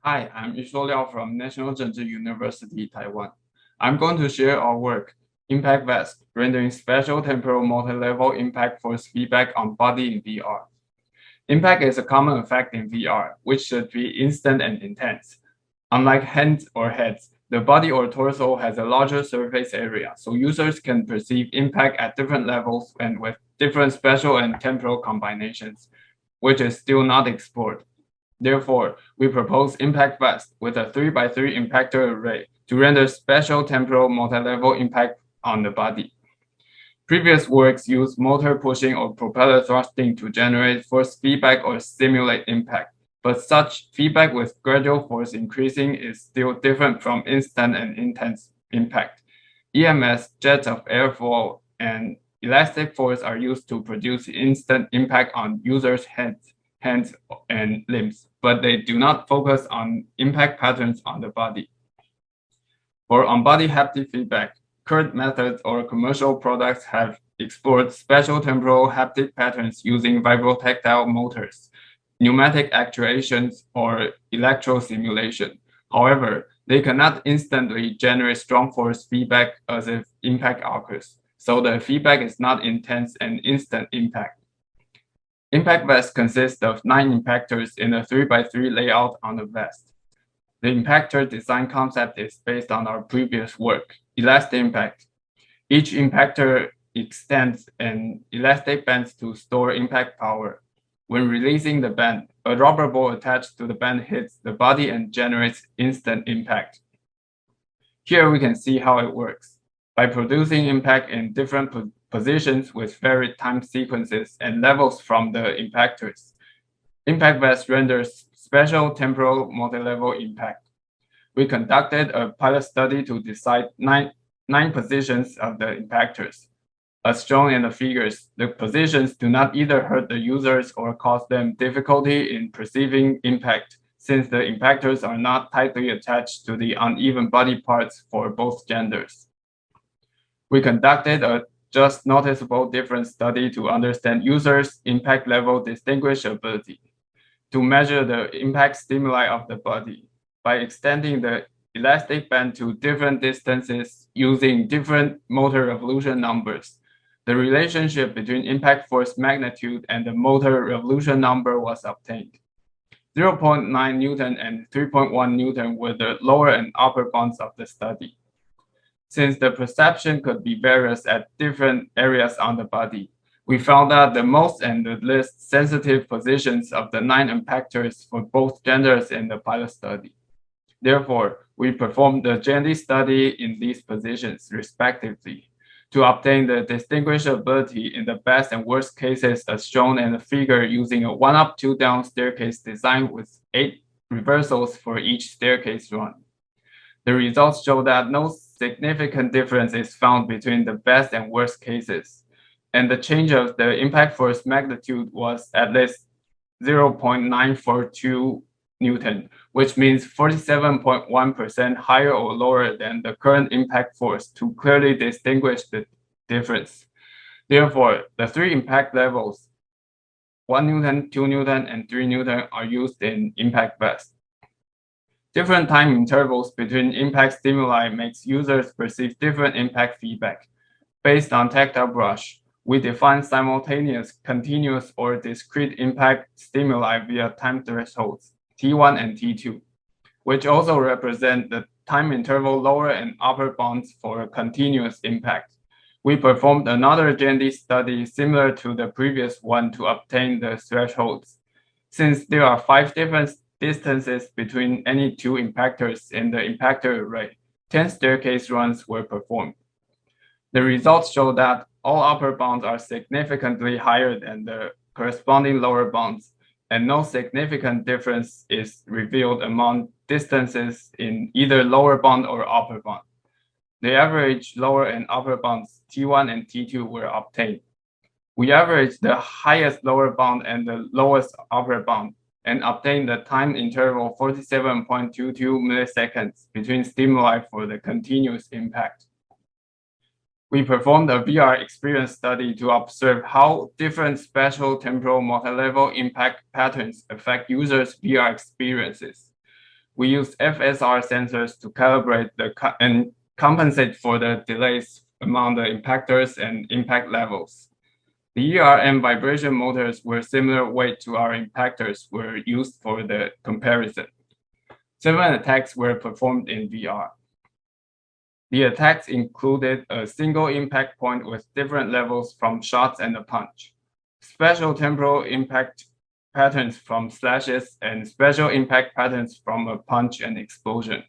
Hi, I'm Liao from National Zhengzhi University, Taiwan. I'm going to share our work, ImpactVest, rendering spatial-temporal multi-level impact force feedback on body in VR. Impact is a common effect in VR, which should be instant and intense. Unlike hands or heads, the body or torso has a larger surface area, so users can perceive impact at different levels and with different spatial and temporal combinations, which is still not explored. Therefore, we propose ImpactVest with a 3x3 impactor array to render spatial-temporal multi-level impact on the body. Previous works used motor pushing or propeller thrusting to generate force feedback or simulate impact, but such feedback with gradual force increasing is still different from instant and intense impact. EMS, jets of airflow, and elastic force are used to produce instant impact on users' hands, and limbs, but they do not focus on impact patterns on the body. For on-body haptic feedback, current methods or commercial products have explored spatial-temporal haptic patterns using vibrotactile motors, pneumatic actuations, or electro-simulation. However, they cannot instantly generate strong force feedback as if impact occurs, so the feedback is not intense and instant impact. ImpactVest consists of 9 impactors in a 3x3 layout on the vest. The impactor design concept is based on our previous work, elastic impact. Each impactor extends an elastic band to store impact power. When releasing the band, a rubber ball attached to the band hits the body and generates instant impact. Here we can see how it works. By producing impact in different positions with varied time sequences and levels from the impactors, ImpactVest renders spatial-temporal multi-level impact. We conducted a pilot study to decide nine positions of the impactors. As shown in the figures, the positions do not either hurt the users or cause them difficulty in perceiving impact, since the impactors are not tightly attached to the uneven body parts for both genders. We conducted a just noticeable difference study to understand users' impact level distinguishability, to measure the impact stimuli of the body by extending the elastic band to different distances using different motor revolution numbers. The relationship between impact force magnitude and the motor revolution number was obtained. 0.9 Newton and 3.1 Newton were the lower and upper bounds of the study. Since the perception could be various at different areas on the body, we found that the most and the least sensitive positions of the 9 impactors for both genders in the pilot study. Therefore, we performed the gender study in these positions respectively to obtain the distinguishability in the best and worst cases as shown in the figure using a 1-up, 2-down staircase design with 8 reversals for each staircase run. The results show that no significant difference is found between the best and worst cases, and the change of the impact force magnitude was at least 0.942 Newton, which means 47.1% higher or lower than the current impact force to clearly distinguish the difference. Therefore, the 3 impact levels, 1 Newton, 2 Newton, and 3 Newton are used in ImpactVest. Different time intervals between impact stimuli makes users perceive different impact feedback. Based on tactile brush, we define simultaneous, continuous, or discrete impact stimuli via time thresholds, T1 and T2, which also represent the time interval lower and upper bounds for continuous impact. We performed another gender study similar to the previous one to obtain the thresholds. Since there are 5 different distances between any 2 impactors in the impactor array, 10 staircase runs were performed. The results show that all upper bounds are significantly higher than the corresponding lower bounds, and no significant difference is revealed among distances in either lower bound or upper bound. The average lower and upper bounds, T1 and T2, were obtained. We averaged the highest lower bound and the lowest upper bound, and obtained the time interval 47.22 milliseconds between stimuli for the continuous impact. We performed a VR experience study to observe how different spatial-temporal multi-level impact patterns affect users' VR experiences. We use FSR sensors to calibrate and compensate for the delays among the impactors and impact levels. The ERM vibration motors were similar weight to our impactors were used for the comparison. 7 attacks were performed in VR. The attacks included a single impact point with different levels from shots and a punch, spatial-temporal impact patterns from slashes, and special impact patterns from a punch and explosion.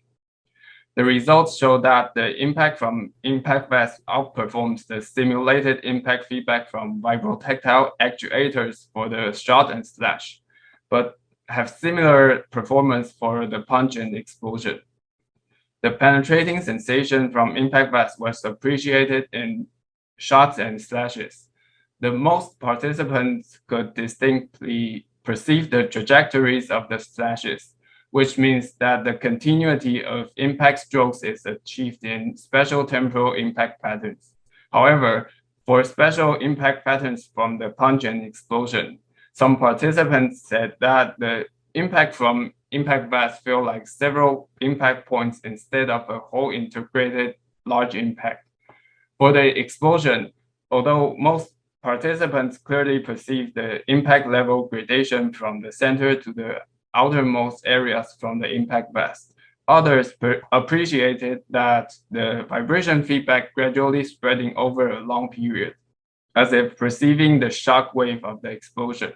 The results show that the impact from ImpactVest outperforms the simulated impact feedback from vibrotactile actuators for the shot and slash, but have similar performance for the punch and explosion. The penetrating sensation from ImpactVest was appreciated in shots and slashes. The most participants could distinctly perceive the trajectories of the slashes, which means that the continuity of impact strokes is achieved in special temporal impact patterns. However, for special impact patterns from the punch and explosion, some participants said that the impact from ImpactVest feel like several impact points instead of a whole integrated large impact. For the explosion, although most participants clearly perceive the impact level gradation from the center to the outermost areas from the ImpactVest. Others appreciated that the vibration feedback gradually spreading over a long period, as if perceiving the shock wave of the explosion.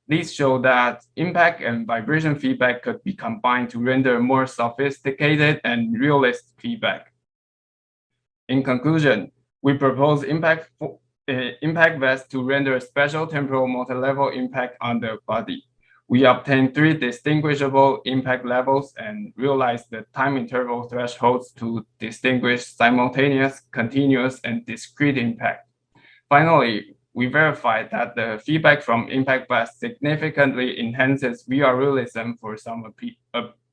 These show that impact and vibration feedback could be combined to render more sophisticated and realist feedback. In conclusion, we propose ImpactVest to render special temporal multilevel impact on the body. We obtained 3 distinguishable impact levels and realized the time interval thresholds to distinguish simultaneous, continuous, and discrete impact. Finally, we verified that the feedback from ImpactVest significantly enhances VR realism for some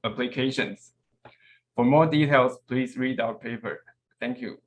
applications. For more details, please read our paper. Thank you.